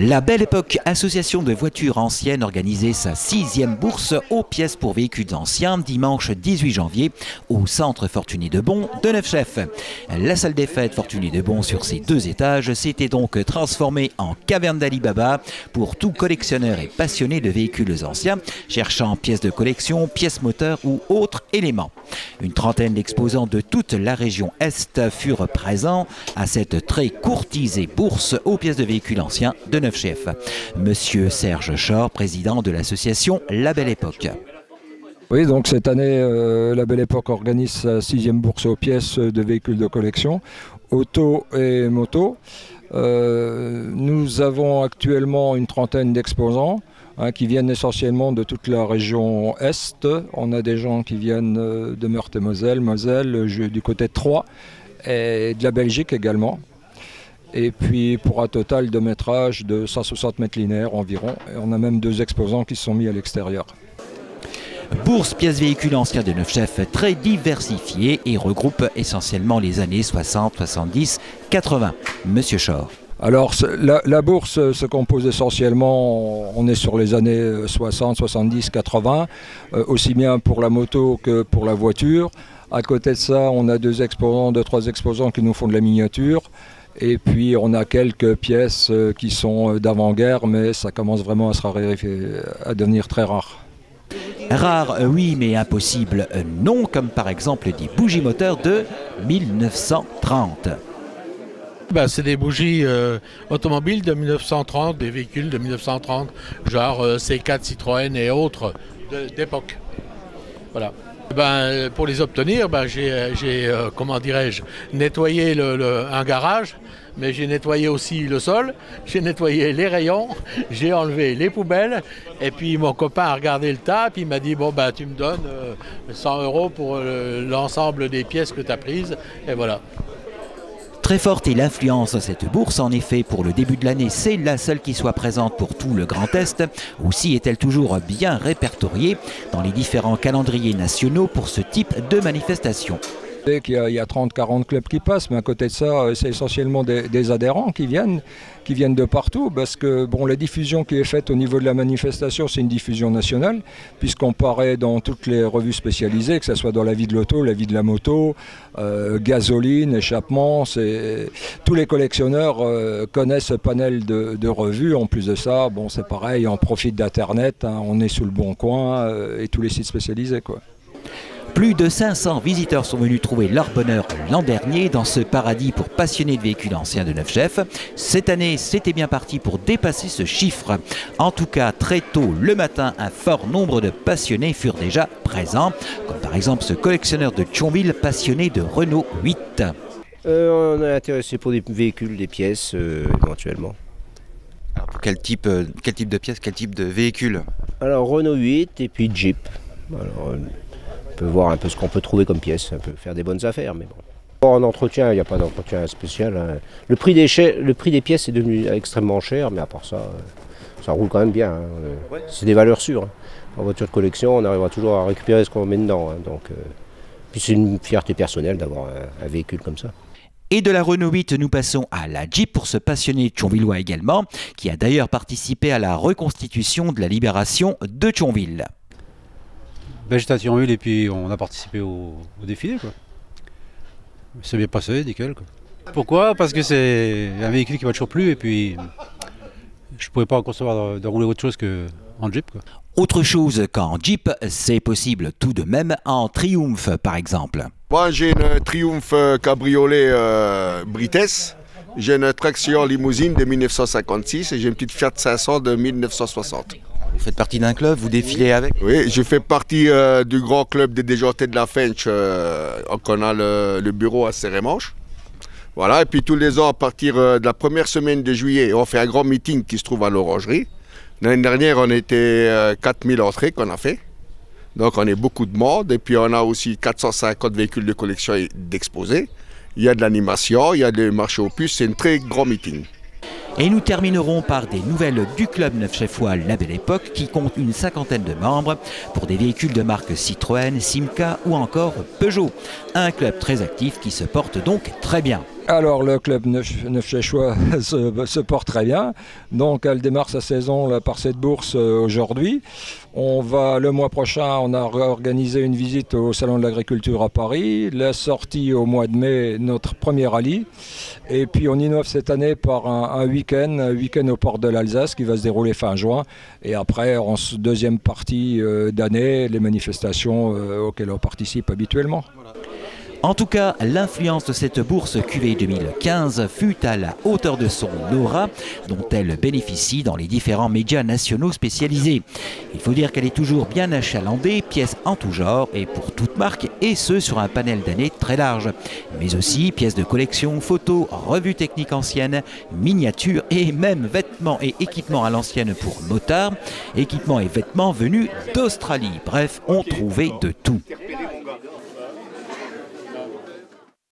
La Belle Époque, association de voitures anciennes, organisait sa 6e bourse aux pièces pour véhicules anciens dimanche 18 janvier au centre Fortuné de Bon de Neufchef. La salle des fêtes Fortuné de Bon sur ses 2 étages s'était donc transformée en caverne d'Ali Baba pour tout collectionneur et passionné de véhicules anciens cherchant pièces de collection, pièces moteurs ou autres éléments. Une trentaine d'exposants de toute la région Est furent présents à cette très courtisée bourse aux pièces de véhicules anciens de Neufchef. Monsieur Serge Chor, président de l'association La Belle Époque. Oui, donc cette année, La Belle Époque organise sa 6e bourse aux pièces de véhicules de collection, auto et moto. Nous avons actuellement une trentaine d'exposants qui viennent essentiellement de toute la région Est. On a des gens qui viennent de Meurthe-et-Moselle, du côté de Troyes et de la Belgique également. Et puis pour un total de métrage de 160 mètres linéaires environ. Et on a même 2 exposants qui se sont mis à l'extérieur. Bourse pièces véhicules anciens de Neufchef très diversifiée et regroupe essentiellement les années 60, 70, 80. Monsieur Chor. Alors la bourse se compose essentiellement, on est sur les années 60, 70, 80, aussi bien pour la moto que pour la voiture. À côté de ça, on a 2 exposants, 3 exposants qui nous font de la miniature. Et puis on a quelques pièces qui sont d'avant-guerre, mais ça commence vraiment à devenir très rare. Rare, oui, mais impossible, non, comme par exemple des bougies moteurs de 1930. C'est des bougies automobiles de 1930, des véhicules de 1930, genre C4, Citroën et autres d'époque. Voilà. Pour les obtenir, j'ai comment dirais-je, nettoyé un garage, mais j'ai nettoyé aussi le sol, j'ai nettoyé les rayons, j'ai enlevé les poubelles, et puis mon copain a regardé le tas, puis il m'a dit bon tu me donnes 100 € pour l'ensemble des pièces que tu as prises, et voilà. Très forte est l'influence de cette bourse. En effet, pour le début de l'année, c'est la seule qui soit présente pour tout le Grand Est. Aussi est-elle toujours bien répertoriée dans les différents calendriers nationaux pour ce type de manifestation. Il y a 30-40 clubs qui passent, mais à côté de ça, c'est essentiellement des adhérents qui viennent de partout, parce que la diffusion qui est faite au niveau de la manifestation, c'est une diffusion nationale, puisqu'on paraît dans toutes les revues spécialisées, que ce soit dans la vie de l'auto, la vie de la moto, gasoline, échappement. Tous les collectionneurs connaissent ce panel de revues. En plus de ça, c'est pareil, on profite d'Internet, on est sous le Bon Coin et tous les sites spécialisés, quoi. Plus de 500 visiteurs sont venus trouver leur bonheur l'an dernier dans ce paradis pour passionnés de véhicules anciens de Neufchef. Cette année, c'était bien parti pour dépasser ce chiffre. En tout cas, très tôt le matin, un fort nombre de passionnés furent déjà présents, comme par exemple ce collectionneur de Thionville passionné de Renault 8. On est intéressé pour des véhicules, des pièces éventuellement. Alors pour quel type de pièces, quel type de véhicule? Alors Renault 8 et puis Jeep. Alors, on peut voir un peu ce qu'on peut trouver comme pièces, on peut faire des bonnes affaires, mais bon. En entretien, il n'y a pas d'entretien spécial, hein. Le prix des pièces est devenu extrêmement cher, mais à part ça, ça roule quand même bien, hein. Ouais. C'est des valeurs sûres, hein. En voiture de collection, on arrivera toujours à récupérer ce qu'on met dedans, hein. Donc, puis c'est une fierté personnelle d'avoir un véhicule comme ça. Et de la Renault 8, nous passons à la Jeep pour ce passionné thionvillois également, qui a d'ailleurs participé à la reconstitution de la libération de Thionville. J'étais à Thionville et puis on a participé au défilé, quoi. C'est bien passé, nickel, quoi. Pourquoi? Parce que c'est un véhicule qui m'a toujours plu et puis je ne pouvais pas concevoir de rouler autre chose qu'en Jeep, quoi. Autre chose qu'en Jeep, c'est possible tout de même en Triumph par exemple. Moi j'ai une Triumph cabriolet Brites, j'ai une traction limousine de 1956 et j'ai une petite Fiat 500 de 1960. Vous faites partie d'un club, vous défilez avec? Oui, je fais partie du grand club des déjantés de la Fench, qu'on a le bureau à Serremanche. Voilà, et puis tous les ans, à partir de la première semaine de juillet, on fait un grand meeting qui se trouve à l'Orangerie. L'année dernière, on était 4000 entrées qu'on a fait. Donc on est beaucoup de monde, et puis on a aussi 450 véhicules de collection d'exposés. Il y a de l'animation, il y a des marchés aux puces, c'est un très grand meeting. Et nous terminerons par des nouvelles du club neufchéfois La Belle Époque qui compte une 50aine de membres pour des véhicules de marque Citroën, Simca ou encore Peugeot. Un club très actif qui se porte donc très bien. Alors le club neufchéchois se porte très bien, donc elle démarre sa saison là, par cette bourse aujourd'hui. Le mois prochain, on a organisé une visite au Salon de l'Agriculture à Paris, la sortie au mois de mai, notre premier rallye, et puis on innove cette année par un week-end au port de l'Alsace qui va se dérouler fin juin, et après en deuxième partie d'année, les manifestations auxquelles on participe habituellement. En tout cas, l'influence de cette bourse QV 2015 fut à la hauteur de son aura dont elle bénéficie dans les différents médias nationaux spécialisés. Il faut dire qu'elle est toujours bien achalandée, pièces en tout genre et pour toute marque, et ce sur un panel d'années très large. Mais aussi pièces de collection, photos, revues techniques anciennes, miniatures et même vêtements et équipements à l'ancienne pour motards, équipements et vêtements venus d'Australie. Bref, on trouvait de tout.